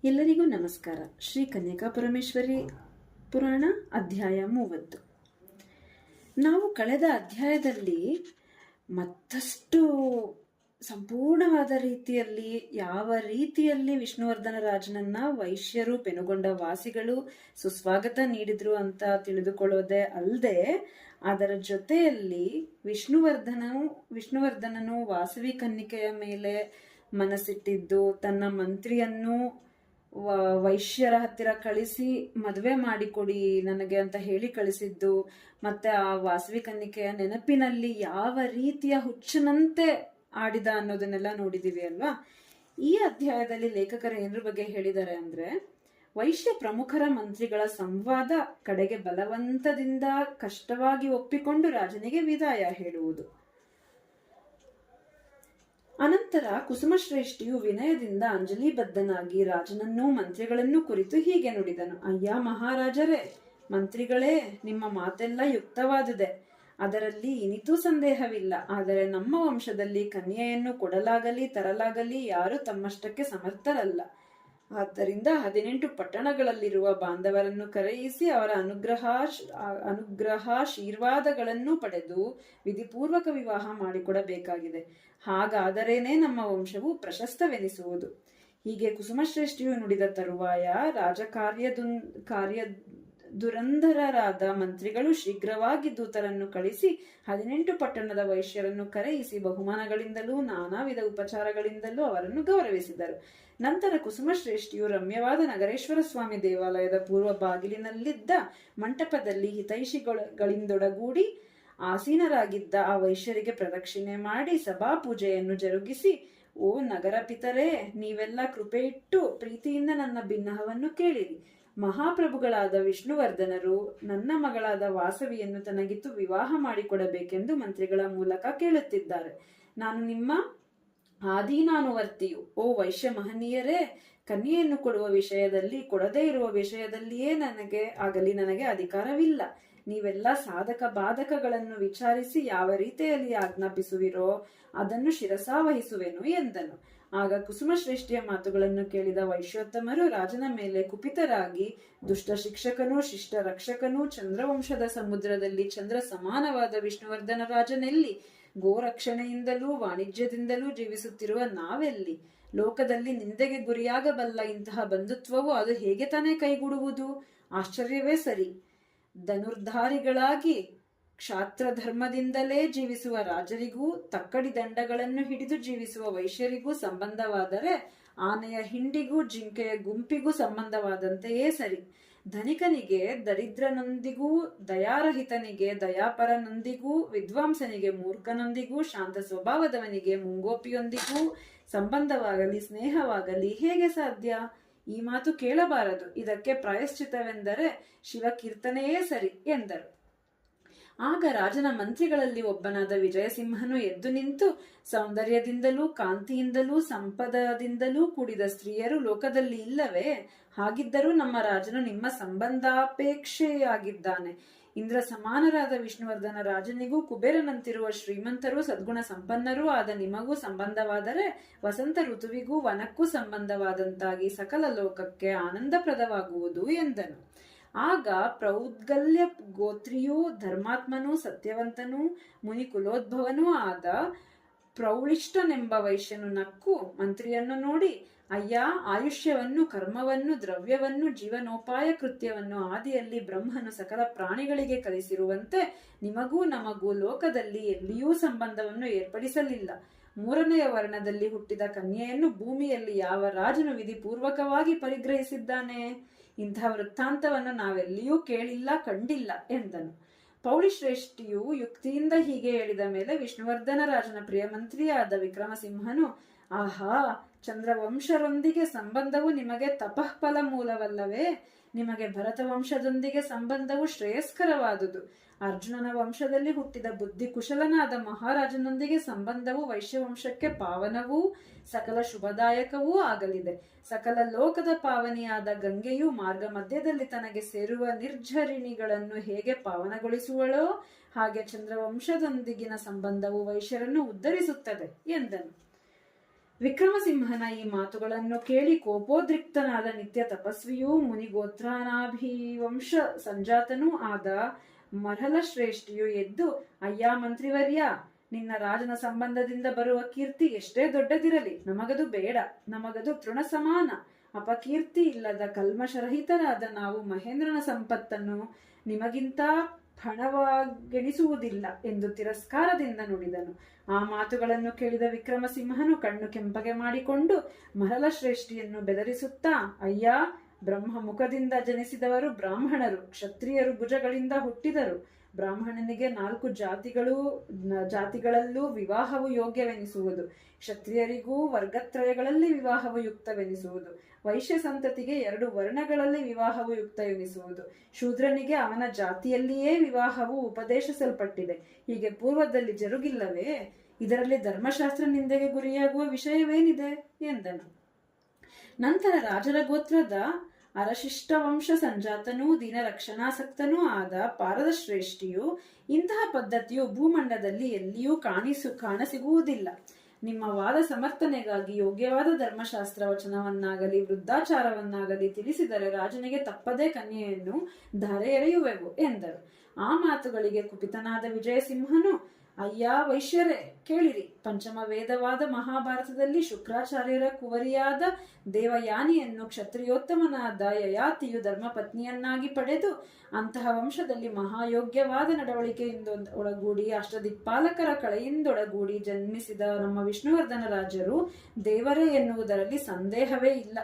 ಎಲ್ಲರಿಗೂ ನಮಸ್ಕಾರ. ಶ್ರೀ ಕನ್ಯಕಾ ಪರಮೇಶ್ವರಿ ಪುರಾಣ ಅಧ್ಯಾಯ 30. ನಾವು ಕಳೆದ ಅಧ್ಯಾಯದಲ್ಲಿ ಮತ್ತಷ್ಟು ಸಂಪೂರ್ಣವಾದ ರೀತಿಯಲ್ಲಿ ಯಾವ ರೀತಿಯಲ್ಲಿ ವಿಷ್ಣುವರ್ಧನ ರಾಜನನ್ನ ವೈಶ್ಯರು, ಪೆನುಗೊಂಡ ವಾಸಿಗಳು ಸುಸ್ವಾಗತ ನೀಡಿದ್ರು ಅಂತ ತಿಳಿದುಕೊಳ್ಳೋದೇ ಅಲ್ಲದೆ, ಅದರ ಜೊತೆಯಲ್ಲಿ ವಿಷ್ಣುವರ್ಧನನು ವಾಸವಿ ಕನ್ನಿಕೆಯ ಮೇಲೆ ಮನಸ್ಸಿಟ್ಟಿದ್ದು, ತನ್ನ ಮಂತ್ರಿಯನ್ನು ವೈಶ್ಯರ ಹತ್ತಿರ ಕಳಿಸಿ ಮದುವೆ ಮಾಡಿಕೊಡಿ ನನಗೆ ಅಂತ ಹೇಳಿ ಕಳಿಸಿದ್ದು, ಮತ್ತೆ ಆ ವಾಸವಿ ಕನ್ನಿಕೆಯ ನೆನಪಿನಲ್ಲಿ ಯಾವ ರೀತಿಯ ಹುಚ್ಚನಂತೆ ಆಡಿದ ಅನ್ನೋದನ್ನೆಲ್ಲ ನೋಡಿದೀವಿ ಅಲ್ವಾ. ಈ ಅಧ್ಯಾಯದಲ್ಲಿ ಲೇಖಕರು ಏನ್ರ ಬಗ್ಗೆ ಹೇಳಿದ್ದಾರೆ ಅಂದ್ರೆ, ವೈಶ್ಯ ಪ್ರಮುಖರ ಮಂತ್ರಿಗಳ ಸಂವಾದ ಕಡೆಗೆ ಬಲವಂತದಿಂದ ಕಷ್ಟವಾಗಿ ಒಪ್ಪಿಕೊಂಡು ರಾಜನಿಗೆ ವಿದಾಯ ಹೇಳುವುದು. ಅನಂತರ ಕುಸುಮಶ್ರೇಷ್ಠಿಯು ವಿನಯದಿಂದ ಅಂಜಲಿಬದ್ಧನಾಗಿ ರಾಜನನ್ನೂ ಮಂತ್ರಿಗಳನ್ನೂ ಕುರಿತು ಹೀಗೆ ನುಡಿದನು. ಅಯ್ಯ ಮಹಾರಾಜರೇ, ಮಂತ್ರಿಗಳೇ, ನಿಮ್ಮ ಮಾತೆಲ್ಲ ಯುಕ್ತವಾದುದೆ, ಅದರಲ್ಲಿ ಇನಿತೂ ಸಂದೇಹವಿಲ್ಲ. ಆದರೆ ನಮ್ಮ ವಂಶದಲ್ಲಿ ಕನ್ಯೆಯನ್ನು ಕೊಡಲಾಗಲಿ ತರಲಾಗಲಿ ಯಾರು ತಮ್ಮಷ್ಟಕ್ಕೆ ಸಮರ್ಥರಲ್ಲ. ಆದ್ದರಿಂದ 18 ಪಟ್ಟಣಗಳಲ್ಲಿರುವ ಬಾಂಧವರನ್ನು ಕರೆಯಿಸಿ ಅವರ ಅನುಗ್ರಹಾಶೀರ್ವಾದಗಳನ್ನು ಪಡೆದು ವಿಧಿಪೂರ್ವಕ ವಿವಾಹ ಮಾಡಿಕೊಡಬೇಕಾಗಿದೆ. ಹಾಗಾದರೇನೆ ನಮ್ಮ ವಂಶವು ಪ್ರಶಸ್ತವೆನಿಸುವುದು. ಹೀಗೆ ಕುಸುಮಶ್ರೇಷ್ಠಿಯು ನುಡಿದ ತರುವಾಯ ದುರಂಧರರಾದ ಮಂತ್ರಿಗಳು ಶೀಘ್ರವಾಗಿ ದೂತರನ್ನು ಕಳಿಸಿ 18 ಪಟ್ಟಣದ ವೈಶ್ಯರನ್ನು ಕರೆಯಿಸಿ ಬಹುಮಾನಗಳಿಂದಲೂ ನಾನಾ ವಿಧ ಉಪಚಾರಗಳಿಂದಲೂ ಅವರನ್ನು ಗೌರವಿಸಿದರು. ನಂತರ ಕುಸುಮಶ್ರೇಷ್ಠಿಯು ರಮ್ಯವಾದ ನಗರೇಶ್ವರ ಸ್ವಾಮಿ ದೇವಾಲಯದ ಪೂರ್ವ ಬಾಗಿಲಿನಲ್ಲಿದ್ದ ಮಂಟಪದಲ್ಲಿ ಹಿತೈಷಿಗಳಿಂದೊಡಗೂಡಿ ಆಸೀನರಾಗಿದ್ದ ಆ ವೈಶ್ಯರಿಗೆ ಪ್ರದಕ್ಷಿಣೆ ಮಾಡಿ ಸಭಾಪೂಜೆಯನ್ನು ಜರುಗಿಸಿ, ಓ ನಗರ ಪಿತರೇ, ನೀವೆಲ್ಲ ಕೃಪೆ ಇಟ್ಟು ಪ್ರೀತಿಯಿಂದ ನನ್ನ ಬಿನ್ನಹವನ್ನು ಕೇಳಿರಿ. ಮಹಾಪ್ರಭುಗಳಾದ ವಿಷ್ಣುವರ್ಧನರು ನನ್ನ ಮಗಳಾದ ವಾಸವಿಯನ್ನು ತನಗಿತ್ತು ವಿವಾಹ ಮಾಡಿಕೊಡಬೇಕೆಂದು ಮಂತ್ರಿಗಳ ಮೂಲಕ ಕೇಳುತ್ತಿದ್ದಾರೆ. ನಾನು ನಿಮ್ಮ ಆದೀನಾನುವರ್ತಿಯು. ಓ ವೈಶ್ಯ ಮಹನೀಯರೇ, ಕನ್ಯೆಯನ್ನು ಕೊಡುವ ವಿಷಯದಲ್ಲಿ, ಕೊಡದೇ ಇರುವ ವಿಷಯದಲ್ಲಿಯೇ ನನಗೆ ಅಧಿಕಾರವಿಲ್ಲ. ನೀವೆಲ್ಲ ಸಾಧಕ ಬಾಧಕಗಳನ್ನು ವಿಚಾರಿಸಿ ಯಾವ ರೀತಿಯಲ್ಲಿ ಆಜ್ಞಾಪಿಸುವಿರೋ ಅದನ್ನು ಶಿರಸಾವಹಿಸುವೆನು ಎಂದನು. ಆಗ ಕುಸುಮಶ್ರೇಷ್ಠಿಯ ಮಾತುಗಳನ್ನು ಕೇಳಿದ ವೈಶ್ಯೋತ್ತಮರು ರಾಜನ ಮೇಲೆ ಕುಪಿತರಾಗಿ, ದುಷ್ಟ ಶಿಕ್ಷಕನೂ ಶಿಷ್ಟ ರಕ್ಷಕನೂ ಚಂದ್ರವಂಶದ ಸಮುದ್ರದಲ್ಲಿ ಚಂದ್ರ ಸಮಾನವಾದ ವಿಷ್ಣುವರ್ಧನ ರಾಜನೆಲ್ಲಿ? ಗೋರಕ್ಷಣೆಯಿಂದಲೂ ವಾಣಿಜ್ಯದಿಂದಲೂ ಜೀವಿಸುತ್ತಿರುವ ನಾವೆಲ್ಲಿ? ಲೋಕದಲ್ಲಿ ನಿಂದೆಗೆ ಗುರಿಯಾಗಬಲ್ಲ ಇಂತಹ ಬಂಧುತ್ವವು ಅದು ಹೇಗೆ ತಾನೇ ಕೈಗೂಡುವುದು? ಆಶ್ಚರ್ಯವೇ ಸರಿ. ಧನುರ್ಧಾರಿಗಳಾಗಿ ಕ್ಷಾತ್ರ ಧರ್ಮದಿಂದಲೇ ಜೀವಿಸುವ ರಾಜರಿಗೂ ತಕ್ಕಡಿ ದಂಡಗಳನ್ನು ಹಿಡಿದು ಜೀವಿಸುವ ವೈಶ್ಯರಿಗೂ ಸಂಬಂಧವಾದರೆ ಆನೆಯ ಹಿಂಡಿಗೂ ಜಿಂಕೆಯ ಗುಂಪಿಗೂ ಸಂಬಂಧವಾದಂತೆಯೇ ಸರಿ. ಧನಿಕನಿಗೆ ದರಿದ್ರನೊಂದಿಗೂ, ದಯಾರಹಿತನಿಗೆ ದಯಾಪರನೊಂದಿಗೂ, ವಿದ್ವಾಂಸನಿಗೆ ಮೂರ್ಖನೊಂದಿಗೂ, ಶಾಂತ ಸ್ವಭಾವದವನಿಗೆ ಮುಂಗೋಪಿಯೊಂದಿಗೂ ಸಂಬಂಧವಾಗಲಿ ಸ್ನೇಹವಾಗಲಿ ಹೇಗೆ ಸಾಧ್ಯ? ಈ ಮಾತು ಕೇಳಬಾರದು. ಇದಕ್ಕೆ ಪ್ರಾಯಶ್ಚಿತವೆಂದರೆ ಶಿವಕೀರ್ತನೆಯೇ ಸರಿ ಎಂದರು. ಆಗ ರಾಜನ ಮಂತ್ರಿಗಳಲ್ಲಿ ಒಬ್ಬನಾದ ವಿಜಯಸಿಂಹನು ಎದ್ದು ನಿಂತು, ಸೌಂದರ್ಯದಿಂದಲೂ ಕಾಂತಿಯಿಂದಲೂ ಸಂಪದದಿಂದಲೂ ಕೂಡಿದ ಸ್ತ್ರೀಯರು ಲೋಕದಲ್ಲಿ ಇಲ್ಲವೇ? ಹಾಗಿದ್ದರೂ ನಮ್ಮ ರಾಜನು ನಿಮ್ಮ ಸಂಬಂಧಾಪೇಕ್ಷೆಯಾಗಿದ್ದಾನೆ. ಇಂದ್ರ ಸಮಾನರಾದ ವಿಷ್ಣುವರ್ಧನ ರಾಜನಿಗೂ ಕುಬೇರನಂತಿರುವ ಶ್ರೀಮಂತರೂ ಸದ್ಗುಣ ಸಂಪನ್ನರೂ ಆದ ನಿಮಗೂ ಸಂಬಂಧವಾದರೆ ವಸಂತ ಋತುವಿಗೂ ವನಕ್ಕೂ ಸಂಬಂಧವಾದಂತಾಗಿ ಸಕಲ ಲೋಕಕ್ಕೆ ಆನಂದಪ್ರದವಾಗುವುದು ಎಂದನು. ಆಗ ಪ್ರೌದ್ಗಲ್ಯ ಗೋತ್ರಿಯೂ ಧರ್ಮಾತ್ಮನೂ ಸತ್ಯವಂತನೂ ಮುನಿಕುಲೋದ್ಭವನೂ ಆದ ಪ್ರೌಳಿಷ್ಟನೆಂಬ ವೈಶ್ಯನು ನಕ್ಕು ಮಂತ್ರಿಯನ್ನು ನೋಡಿ, ಅಯ್ಯ, ಆಯುಷ್ಯವನ್ನು, ಕರ್ಮವನ್ನು, ದ್ರವ್ಯವನ್ನು, ಜೀವನೋಪಾಯ ಕೃತ್ಯವನ್ನು ಆದಿಯಲ್ಲಿ ಬ್ರಹ್ಮನು ಸಕಲ ಪ್ರಾಣಿಗಳಿಗೆ ಕಲಿಸಿರುವಂತೆ ನಿಮಗೂ ನಮಗೂ ಲೋಕದಲ್ಲಿ ಎಲ್ಲಿಯೂ ಸಂಬಂಧವನ್ನು ಏರ್ಪಡಿಸಲಿಲ್ಲ. 3ನೆಯ ವರ್ಣದಲ್ಲಿ ಹುಟ್ಟಿದ ಕನ್ಯೆಯನ್ನು ಭೂಮಿಯಲ್ಲಿ ಯಾವ ರಾಜನು ವಿಧಿಪೂರ್ವಕವಾಗಿ ಪರಿಗ್ರಹಿಸಿದ್ದಾನೆ? ಇಂತಹ ವೃತ್ತಾಂತವನ್ನು ನಾವೆಲ್ಲಿಯೂ ಕೇಳಿಲ್ಲ, ಕಂಡಿಲ್ಲ ಎಂದನು. ಪೌಳಿಶ್ರೇಷ್ಠಿಯು ಯುಕ್ತಿಯಿಂದ ಹೀಗೆ ಹೇಳಿದ ಮೇಲೆ ವಿಷ್ಣುವರ್ಧನ ರಾಜನ ಪ್ರಿಯಮಂತ್ರಿಯಾದ ವಿಕ್ರಮಸಿಂಹನು, ಆಹಾ, ಚಂದ್ರವಂಶರೊಂದಿಗೆ ಸಂಬಂಧವು ನಿಮಗೆ ತಪಃಫಲ ಮೂಲವಲ್ಲವೇ? ನಿಮಗೆ ಭರತ ವಂಶದೊಂದಿಗೆ ಸಂಬಂಧವು ಶ್ರೇಯಸ್ಕರವಾದುದು. ಅರ್ಜುನನ ವಂಶದಲ್ಲಿ ಹುಟ್ಟಿದ ಬುದ್ಧಿ ಕುಶಲನಾದ ಮಹಾರಾಜನೊಂದಿಗೆ ಸಂಬಂಧವು ವೈಶ್ಯವಂಶಕ್ಕೆ ಪಾವನವೂ ಸಕಲ ಶುಭದಾಯಕವೂ ಆಗಲಿದೆ. ಸಕಲ ಲೋಕದ ಪಾವನಿಯಾದ ಗಂಗೆಯು ಮಾರ್ಗ ಮಧ್ಯದಲ್ಲಿ ತನಗೆ ಸೇರುವ ನಿರ್ಝರಿಣಿಗಳನ್ನು ಹೇಗೆ ಪಾವನಗೊಳಿಸುವಳೋ ಹಾಗೆ ಚಂದ್ರವಂಶದೊಂದಿಗಿನ ಸಂಬಂಧವು ವೈಶ್ಯರನ್ನು ಉದ್ಧರಿಸುತ್ತದೆ ಎಂದನು. ವಿಕ್ರಮಸಿಂಹನ ಈ ಮಾತುಗಳನ್ನು ಕೇಳಿ ಕೋಪೋದ್ರಿಕ್ತನಾದ ನಿತ್ಯ ತಪಸ್ವಿಯೂ ಮುನಿಗೋತ್ರಾನಾಭಿವಂಶ ಸಂಜಾತನೂ ಆದ ಮರಲ ಶ್ರೇಷ್ಠಿಯು ಎದ್ದು, ಅಯ್ಯ ಮಂತ್ರಿವರ್ಯ, ನಿನ್ನ ರಾಜನ ಸಂಬಂಧದಿಂದ ಬರುವ ಕೀರ್ತಿ ಎಷ್ಟೇ ದೊಡ್ಡದಿರಲಿ ನಮಗದು ಬೇಡ. ನಮಗದು ತೃಣ ಸಮಾನ. ಅಪಕೀರ್ತಿ ಇಲ್ಲದ ಕಲ್ಮಶರಹಿತರಾದ ನಾವು ಮಹೇಂದ್ರನ ಸಂಪತ್ತನ್ನು ನಿಮಗಿಂತ ಹಣವಾಗೆಣಿಸುವುದಿಲ್ಲ ಎಂದು ತಿರಸ್ಕಾರದಿಂದ ನುಡಿದನು. ಆ ಮಾತುಗಳನ್ನು ಕೇಳಿದ ವಿಕ್ರಮಸಿಂಹನು ಕಣ್ಣು ಕೆಂಪಗೆ ಮಾಡಿಕೊಂಡು ಮರಲ ಶ್ರೇಷ್ಠಿಯನ್ನು ಬೆದರಿಸುತ್ತಾ, ಅಯ್ಯ, ಬ್ರಹ್ಮ ಮುಖದಿಂದ ಜನಿಸಿದವರು ಬ್ರಾಹ್ಮಣರು, ಕ್ಷತ್ರಿಯರು ಭುಜಗಳಿಂದ ಹುಟ್ಟಿದರು. ಬ್ರಾಹ್ಮಣನಿಗೆ 4 ಜಾತಿಗಳಲ್ಲೂ ವಿವಾಹವು ಯೋಗ್ಯವೆನಿಸುವುದು. ಕ್ಷತ್ರಿಯರಿಗೂ ವರ್ಗತ್ರಯಗಳಲ್ಲಿ ವಿವಾಹವು ಯುಕ್ತವೆನಿಸುವುದು. ವೈಶ್ಯ ಸಂತತಿಗೆ 2 ವರ್ಣಗಳಲ್ಲಿ ವಿವಾಹವು ಯುಕ್ತವೆನಿಸುವುದು. ಶೂದ್ರನಿಗೆ ಅವನ ಜಾತಿಯಲ್ಲಿಯೇ ವಿವಾಹವು ಉಪದೇಶಿಸಲ್ಪಟ್ಟಿದೆ. ಹೀಗೆ ಪೂರ್ವದಲ್ಲಿ ಜರುಗಿಲ್ಲವೇ? ಇದರಲ್ಲಿ ಧರ್ಮಶಾಸ್ತ್ರ ನಿಂದೆಗೆ ಗುರಿಯಾಗುವ ವಿಷಯವೇನಿದೆ ಎಂದನು. ನಂತರ ರಾಜರ ಗೋತ್ರದ ಅರಶಿಷ್ಟ ವಂಶ ಸಂಜಾತನೂ ದೀನರಕ್ಷಣಾಸಕ್ತನೂ ಆದ ಪಾರದ ಶ್ರೇಷ್ಠಿಯು, ಇಂತಹ ಪದ್ಧತಿಯು ಭೂಮಂಡದಲ್ಲಿ ಎಲ್ಲಿಯೂ ಕಾಣಸಿಗುವುದಿಲ್ಲ. ನಿಮ್ಮ ವಾದ ಸಮರ್ಥನೆಗಾಗಿ ಯೋಗ್ಯವಾದ ಧರ್ಮಶಾಸ್ತ್ರ ವಚನವನ್ನಾಗಲಿ ವೃದ್ಧಾಚಾರವನ್ನಾಗಲಿ ತಿಳಿಸಿದರೆ ರಾಜನಿಗೆ ತಪ್ಪದೇ ಕನ್ಯೆಯನ್ನು ಧಾರೆ ಎರೆಯುವೆವು ಎಂದರು. ಆ ಮಾತುಗಳಿಗೆ ಕುಪಿತನಾದ ವಿಜಯಸಿಂಹನು, ಅಯ್ಯ ವೈಶ್ಯರೇ, ಕೇಳಿರಿ. ಪಂಚಮ ವೇದವಾದ ಮಹಾಭಾರತದಲ್ಲಿ ಶುಕ್ರಾಚಾರ್ಯರ ಕುವರಿಯಾದ ದೇವಯಾನಿಯನ್ನು ಕ್ಷತ್ರಿಯೋತ್ತಮನಾದ ಯಯಾತಿಯು ಧರ್ಮಪತ್ನಿಯನ್ನಾಗಿ ಪಡೆದು ಅಂತಹ ವಂಶದಲ್ಲಿ ಮಹಾಯೋಗ್ಯವಾದ ನಡವಳಿಕೆಯಿಂದ ಒಳಗೂಡಿ ಅಷ್ಟದಿಕ್ಪಾಲಕರ ಕಳೆಯಿಂದೊಳಗೂಡಿ ಜನ್ಮಿಸಿದ ನಮ್ಮ ವಿಷ್ಣುವರ್ಧನ ರಾಜರು ದೇವರೇ ಎನ್ನುವುದರಲ್ಲಿ ಸಂದೇಹವೇ ಇಲ್ಲ.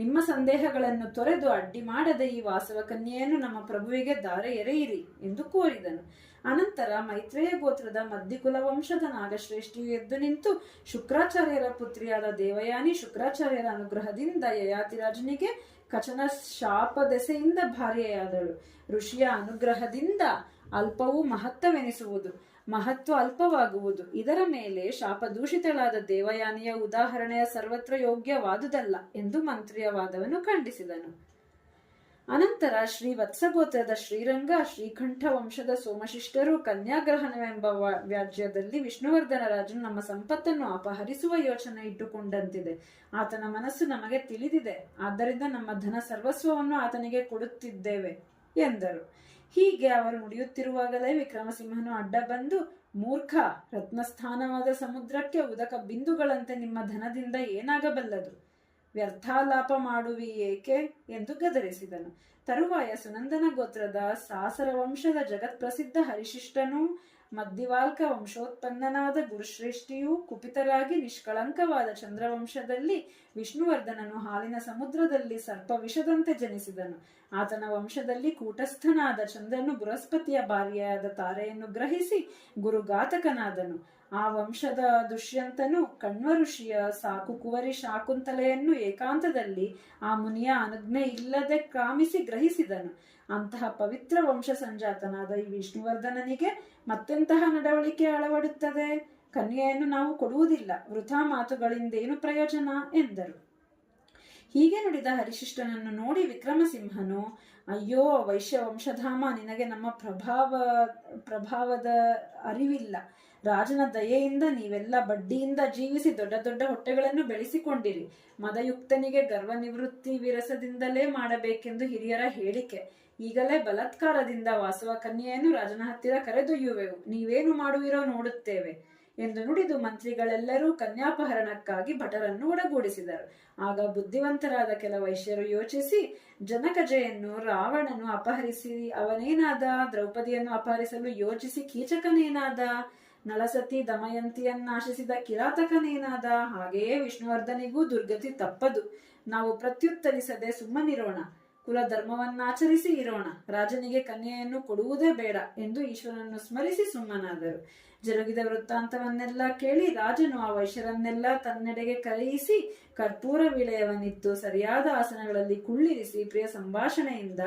ನಿಮ್ಮ ಸಂದೇಹಗಳನ್ನು ತೊರೆದು ಅಡ್ಡಿ ಮಾಡದೆ ಈ ವಾಸವ ಕನ್ಯೆಯನ್ನು ನಮ್ಮ ಪ್ರಭುವಿಗೆ ಧಾರೆ ಎರೆಯಿರಿ ಎಂದು ಕೋರಿದನು. ಅನಂತರ ಮೈತ್ರೇಯ ಗೋತ್ರದ ಮದ್ದಿಕುಲ ವಂಶದ ನಾಗಶ್ರೇಷ್ಠಿಯು ಎದ್ದು ನಿಂತು, ಶುಕ್ರಾಚಾರ್ಯರ ಪುತ್ರಿಯಾದ ದೇವಯಾನಿ ಶುಕ್ರಾಚಾರ್ಯರ ಅನುಗ್ರಹದಿಂದ ಯಯಾತಿರಾಜನಿಗೆ ಕಚನ ಶಾಪ ದೆಸೆಯಿಂದ ಭಾರ್ಯೆಯಾದಳು. ಋಷಿಯ ಅನುಗ್ರಹದಿಂದ ಅಲ್ಪವೂ ಮಹತ್ವವೆನಿಸುವುದು, ಮಹತ್ವ ಅಲ್ಪವಾಗುವುದು. ಇದರ ಮೇಲೆ ಶಾಪದೂಷಿತಳಾದ ದೇವಯಾನಿಯ ಉದಾಹರಣೆಯ ಸರ್ವತ್ರ ಯೋಗ್ಯವಾದುದಲ್ಲ ಎಂದು ಮಂತ್ರಿಯ ವಾದವನ್ನು ಖಂಡಿಸಿದನು. ಅನಂತರ ಶ್ರೀ ವತ್ಸಗೋತ್ರದ ಶ್ರೀರಂಗ, ಶ್ರೀಕಂಠ ವಂಶದ ಸೋಮಶಿಷ್ಟರು ಕನ್ಯಾಗ್ರಹಣವೆಂಬ ವ್ಯಾಜ್ಯದಲ್ಲಿ ವಿಷ್ಣುವರ್ಧನ ರಾಜನು ನಮ್ಮ ಸಂಪತ್ತನ್ನು ಅಪಹರಿಸುವ ಯೋಚನೆ ಇಟ್ಟುಕೊಂಡಂತಿದೆ. ಆತನ ಮನಸ್ಸು ನಮಗೆ ತಿಳಿದಿದೆ. ಆದ್ದರಿಂದ ನಮ್ಮ ಧನ ಸರ್ವಸ್ವವನ್ನು ಆತನಿಗೆ ಕೊಡುತ್ತಿದ್ದೇವೆ ಎಂದರು. ಹೀಗೆ ಅವರು ನುಡಿಯುತ್ತಿರುವಾಗಲೇ ವಿಕ್ರಮಸಿಂಹನು ಅಡ್ಡ ಬಂದು, ಮೂರ್ಖ, ರತ್ನಸ್ಥಾನವಾದ ಸಮುದ್ರಕ್ಕೆ ಉದಕ ಬಿಂದುಗಳಂತೆ ನಿಮ್ಮ ಧನದಿಂದ ಏನಾಗಬಲ್ಲದು? ವ್ಯರ್ಥಾಲಾಪ ಮಾಡುವಿ ಏಕೆ ಎಂದು ಗದರಿಸಿದನು. ತರುವಾಯ ಸುನಂದನ ಗೋತ್ರದ ಸಾಸರ ವಂಶದ ಜಗತ್ಪ್ರಸಿದ್ಧ ಹರಿಶಿಷ್ಟನೂ ಮದ್ದಿವಾಲ್ಕ ವಂಶೋತ್ಪನ್ನನಾದ ಗುರುಶ್ರೇಷ್ಠಿಯೂ ಕುಪಿತರಾಗಿ ನಿಷ್ಕಳಂಕವಾದ ಚಂದ್ರವಂಶದಲ್ಲಿ ವಿಷ್ಣುವರ್ಧನನು ಹಾಲಿನ ಸಮುದ್ರದಲ್ಲಿ ಸರ್ಪ ವಿಷದಂತೆ ಜನಿಸಿದನು. ಆತನ ವಂಶದಲ್ಲಿ ಕೂಟಸ್ಥನಾದ ಚಂದ್ರನು ಬೃಹಸ್ಪತಿಯ ಭಾರ್ಯೆಯಾದ ತಾರೆಯನ್ನು ಗ್ರಹಿಸಿ ಗುರುಘಾತಕನಾದನು. ಆ ವಂಶದ ದುಷ್ಯಂತನು ಕಣ್ವ ಋಷಿಯ ಸಾಕು ಕುವರಿ ಶಾಕುಂತಲೆಯನ್ನು ಏಕಾಂತದಲ್ಲಿ ಆ ಮುನಿಯ ಅನುಜ್ಞೆ ಇಲ್ಲದೆ ಕಾಮಿಸಿ ಗ್ರಹಿಸಿದನು. ಅಂತಹ ಪವಿತ್ರ ವಂಶ ಸಂಜಾತನಾದ ಈ ವಿಷ್ಣುವರ್ಧನನಿಗೆ ಮತ್ತೆಂತಹ ನಡವಳಿಕೆ ಅಳವಡುತ್ತದೆ? ಕನ್ಯೆಯನ್ನು ನಾವು ಕೊಡುವುದಿಲ್ಲ. ವೃಥಾ ಮಾತುಗಳಿಂದೇನು ಪ್ರಯೋಜನ ಎಂದರು. ಹೀಗೆ ನುಡಿದ ಹರಿಶಿಷ್ಟನನ್ನು ನೋಡಿ ವಿಕ್ರಮಸಿಂಹನು, ಅಯ್ಯೋ ವೈಶ್ಯ ವಂಶಧಾಮ, ನಿನಗೆ ನಮ್ಮ ಪ್ರಭಾವದ ಅರಿವಿಲ್ಲ. ರಾಜನ ದಯೆಯಿಂದ ನೀವೆಲ್ಲ ಬಡ್ಡಿಯಿಂದ ಜೀವಿಸಿ ದೊಡ್ಡ ದೊಡ್ಡ ಹೊಟ್ಟೆಗಳನ್ನು ಬೆಳೆಸಿಕೊಂಡಿರಿ. ಮದಯುಕ್ತನಿಗೆ ಗರ್ವ ನಿವೃತ್ತಿ ವಿರಸದಿಂದಲೇ ಮಾಡಬೇಕೆಂದು ಹಿರಿಯರ ಹೇಳಿಕೆ. ಈಗಲೇ ಬಲಾತ್ಕಾರದಿಂದ ವಾಸವ ಕನ್ಯೆಯನ್ನು ರಾಜನ ಹತ್ತಿರ ಕರೆದೊಯ್ಯುವೆವು. ನೀವೇನು ಮಾಡುವಿರೋ ನೋಡುತ್ತೇವೆ ಎಂದು ನುಡಿದು ಮಂತ್ರಿಗಳೆಲ್ಲರೂ ಕನ್ಯಾಪಹರಣಕ್ಕಾಗಿ ಭಟರನ್ನು ಒಡಗೂಡಿಸಿದರು. ಆಗ ಬುದ್ಧಿವಂತರಾದ ಕೆಲ ವೈಶ್ಯರು ಯೋಚಿಸಿ, ಜನಕಜೆಯನ್ನು ರಾವಣನು ಅಪಹರಿಸಿ ಅವನೇನಾದ? ದ್ರೌಪದಿಯನ್ನು ಅಪಹರಿಸಲು ಯೋಚಿಸಿ ಕೀಚಕನೇನಾದ? ನಳಸತಿ ದಮಯಂತಿಯನ್ನಾಶಿಸಿದ ಕಿರಾತಕನೇನಾದ? ಹಾಗೆಯೇ ವಿಷ್ಣುವರ್ಧನಿಗೂ ದುರ್ಗತಿ ತಪ್ಪದು. ನಾವು ಪ್ರತ್ಯುತ್ತರಿಸದೆ ಸುಮ್ಮನಿರೋಣ, ಕುಲಧರ್ಮವನ್ನಾಚರಿಸಿ ಇರೋಣ. ರಾಜನಿಗೆ ಕನ್ಯೆಯನ್ನು ಕೊಡುವುದೇ ಬೇಡ ಎಂದು ಈಶ್ವರನನ್ನು ಸ್ಮರಿಸಿ ಸುಮ್ಮನಾದರು. ಜರುಗಿದ ವೃತ್ತಾಂತವನ್ನೆಲ್ಲ ಕೇಳಿ ರಾಜನು ಆ ವೈಶ್ಯರನ್ನೆಲ್ಲ ತನ್ನೆಡೆಗೆ ಕರೆಯಿಸಿ ಕರ್ಪೂರ ವಿಳಯವನ್ನಿತ್ತು ಸರಿಯಾದ ಆಸನಗಳಲ್ಲಿ ಕುಳ್ಳಿರಿಸಿ ಪ್ರಿಯ ಸಂಭಾಷಣೆಯಿಂದ,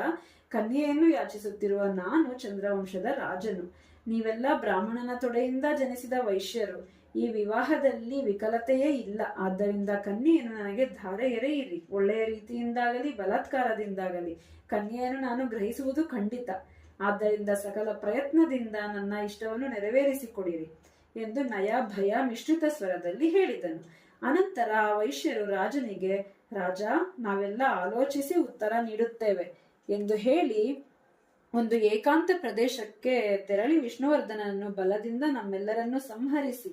ಕನ್ಯೆಯನ್ನು ಯಾಚಿಸುತ್ತಿರುವ ನಾನು ಚಂದ್ರವಂಶದ ರಾಜನು. ನೀವೆಲ್ಲ ಬ್ರಾಹ್ಮಣನ ತೊಡೆಯಿಂದ ಜನಿಸಿದ ವೈಶ್ಯರು. ಈ ವಿವಾಹದಲ್ಲಿ ವಿಕಲತೆಯೇ ಇಲ್ಲ. ಆದ್ದರಿಂದ ಕನ್ಯೆಯನ್ನು ನನಗೆ ಧಾರೆ ಎರೆಯಿರಿ. ಒಳ್ಳೆಯ ರೀತಿಯಿಂದಾಗಲಿ ಬಲಾತ್ಕಾರದಿಂದಾಗಲಿ ಕನ್ಯೆಯನ್ನು ನಾನು ಗ್ರಹಿಸುವುದು ಖಂಡಿತ. ಆದ್ದರಿಂದ ಸಕಲ ಪ್ರಯತ್ನದಿಂದ ನನ್ನ ಇಷ್ಟವನ್ನು ನೆರವೇರಿಸಿಕೊಡಿರಿ ಎಂದು ನಯ ಭಯ ಮಿಶ್ರಿತ ಸ್ವರದಲ್ಲಿ ಹೇಳಿದನು. ಅನಂತರ ಆ ವೈಶ್ಯರು ರಾಜನಿಗೆ, ರಾಜ, ನಾವೆಲ್ಲ ಆಲೋಚಿಸಿ ಉತ್ತರ ನೀಡುತ್ತೇವೆ ಎಂದು ಹೇಳಿ ಒಂದು ಏಕಾಂತ ಪ್ರದೇಶಕ್ಕೆ ತೆರಳಿ ವಿಷ್ಣುವರ್ಧನನ್ನು ಬಲದಿಂದ ನಮ್ಮೆಲ್ಲರನ್ನು ಸಂಹರಿಸಿ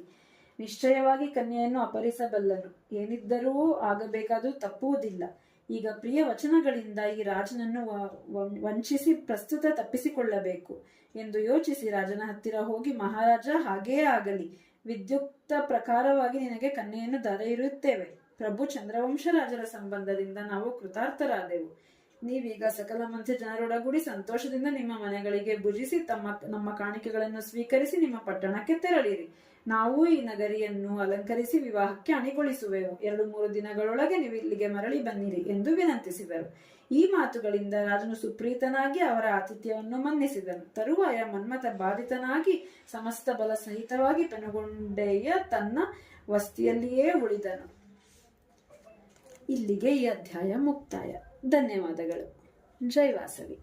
ನಿಶ್ಚಯವಾಗಿ ಕನ್ಯೆಯನ್ನು ಅಪಹರಿಸಬಲ್ಲನು. ಏನಿದ್ದರೂ ಆಗಬೇಕಾದರೂ ತಪ್ಪುವುದಿಲ್ಲ. ಈಗ ಪ್ರಿಯ ವಚನಗಳಿಂದ ಈ ರಾಜನನ್ನು ವಂಚಿಸಿ ಪ್ರಸ್ತುತ ತಪ್ಪಿಸಿಕೊಳ್ಳಬೇಕು ಎಂದು ಯೋಚಿಸಿ ರಾಜನ ಹತ್ತಿರ ಹೋಗಿ, ಮಹಾರಾಜ, ಹಾಗೆಯೇ ಆಗಲಿ. ವಿದ್ಯುಕ್ತ ಪ್ರಕಾರವಾಗಿ ನಿನಗೆ ಕನ್ಯೆಯನ್ನು ದಾರೆಯಿರುತ್ತೇವೆ. ಪ್ರಭು ಚಂದ್ರವಂಶ ರಾಜರ ಸಂಬಂಧದಿಂದ ನಾವು ಕೃತಾರ್ಥರಾದೆವು. ನೀವೀಗ ಸಕಲ ಮಂತ್ಯ ಜನರೊಡಗೂಡಿ ಸಂತೋಷದಿಂದ ನಿಮ್ಮ ಮನೆಗಳಿಗೆ ಭುಜಿಸಿ ನಮ್ಮ ಕಾಣಿಕೆಗಳನ್ನು ಸ್ವೀಕರಿಸಿ ನಿಮ್ಮ ಪಟ್ಟಣಕ್ಕೆ ತೆರಳಿರಿ. ನಾವು ಈ ನಗರಿಯನ್ನು ಅಲಂಕರಿಸಿ ವಿವಾಹಕ್ಕೆ ಅಣಿಗೊಳಿಸುವೆವು. 2-3 ದಿನಗಳೊಳಗೆ ನೀವು ಇಲ್ಲಿಗೆ ಮರಳಿ ಬನ್ನಿರಿ ಎಂದು ವಿನಂತಿಸಿದರು. ಈ ಮಾತುಗಳಿಂದ ರಾಜನು ಸುಪ್ರೀತನಾಗಿ ಅವರ ಆತಿಥ್ಯವನ್ನು ಮನ್ನಿಸಿದನು. ತರುವಾಯ ಮನ್ಮಥ ಬಾಧಿತನಾಗಿ ಸಮಸ್ತ ಬಲ ಸಹಿತವಾಗಿ ಪೆನುಗೊಂಡೆಯ ತನ್ನ ವಸ್ತಿಯಲ್ಲಿಯೇ ಉಳಿದನು. ಇಲ್ಲಿಗೆ ಈ ಅಧ್ಯಾಯ ಮುಕ್ತಾಯ. ಧನ್ಯವಾದಗಳು. ಜೈ ವಾಸವಿ.